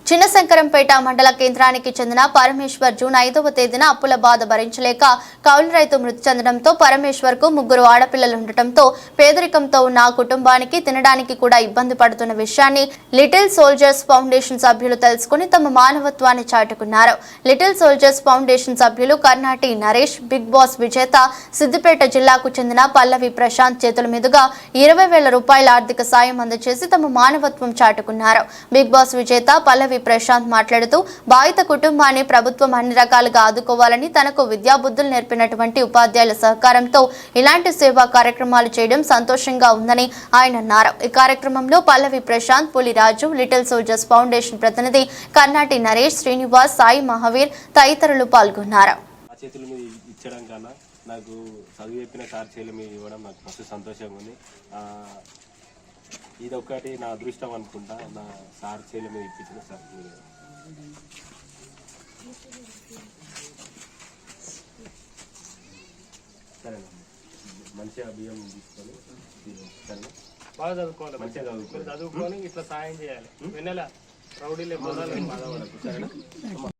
చిన్నశంకరంపేట మండల కేంద్రానికి చెందిన పరమేశ్వర్ జూన్ 5వ తేదీన అప్పుల బాధ భరించలేక కౌలు రైతు మృతి చెందడంతో పరమేశ్వర్ కు 3 ఆడపిల్లలు ఉండటంతో పేదరికంతో ఉన్న ఆ కుటుంబానికి తినడానికి కూడా ఇబ్బంది పడుతున్న విషయాన్ని లిటిల్ సోల్జర్స్ ఫౌండేషన్ సభ్యులు తెలుసుకుని తమ మానవత్వాన్ని చాటుకున్నారు. లిటిల్ సోల్జర్స్ ఫౌండేషన్ సభ్యులు కర్ణాటి నరేష్, బిగ్ బాస్ విజేత, సిద్దిపేట జిల్లాకు చెందిన పల్లవి ప్రశాంత్ చేతుల మీదుగా 20,000 రూపాయల ఆర్థిక సాయం అందజేసి తమ మానవత్వం చాటుకున్నారు. బిగ్ బాస్ విజేత పల్లవి ప్రశాంత్ మాట్లాడుతూ బాధిత కుటుంబాన్ని ప్రభుత్వం అన్ని రకాలుగా ఆదుకోవాలని, తనకు విద్యాబుద్ధులు నేర్పినటువంటి ఉపాధ్యాయుల సహకారంతో ఇలాంటి సేవా కార్యక్రమాలు చేయడం సంతోషంగా ఉందని ఆయన అన్నారు. ఈ కార్యక్రమంలో Pallavi Prashanth, Puliraju, little soldiers foundation ప్రతినిధి కర్ణాటి నరేష్, శ్రీనివాస్, సాయి మహావీర్ తదితరులు పాల్గొన్నారు. నాకు చదువు చెప్పిన సార్ చేయలు మీరు ఇవ్వడం నాకు మస్తు సంతోషంగా ఉంది. ఇదొక్కటి నా అదృష్టం అనుకుంటా. నా సార్ చేయలు మీరు ఇప్పించిన సార్ సరేనా, మంచిగా బియ్యం తీసుకొని సరేనా, బాగా చదువుకోవాలి, మంచిగా చదువుకొని ఇట్లా సాయం చేయాలి. వెన్నెల సరేనా.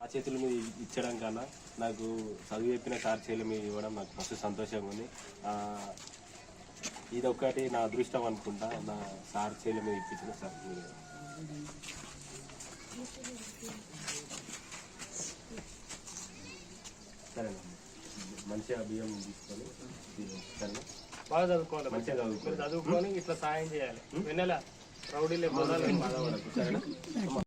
ఆ చేతుల మీద ఇచ్చడం కన్నా నాకు చదువు చెప్పిన సార్ చేయలు మీరు ఇవ్వడం నాకు మస్తు సంతోషంగా ఉంది. ఇదొక్కటి నా అదృష్టం అనుకుంటా. నా సార్ చేయలు మీరు ఇప్పించిన సార్ సరేనా, మంచిగా బియ్యం తీసుకొని సరేనా, బాగా చదువుకోవాలి, మంచిగా చదువుకొని ఇట్లా సాయం చేయాలి. వెన్నెల సరేనా.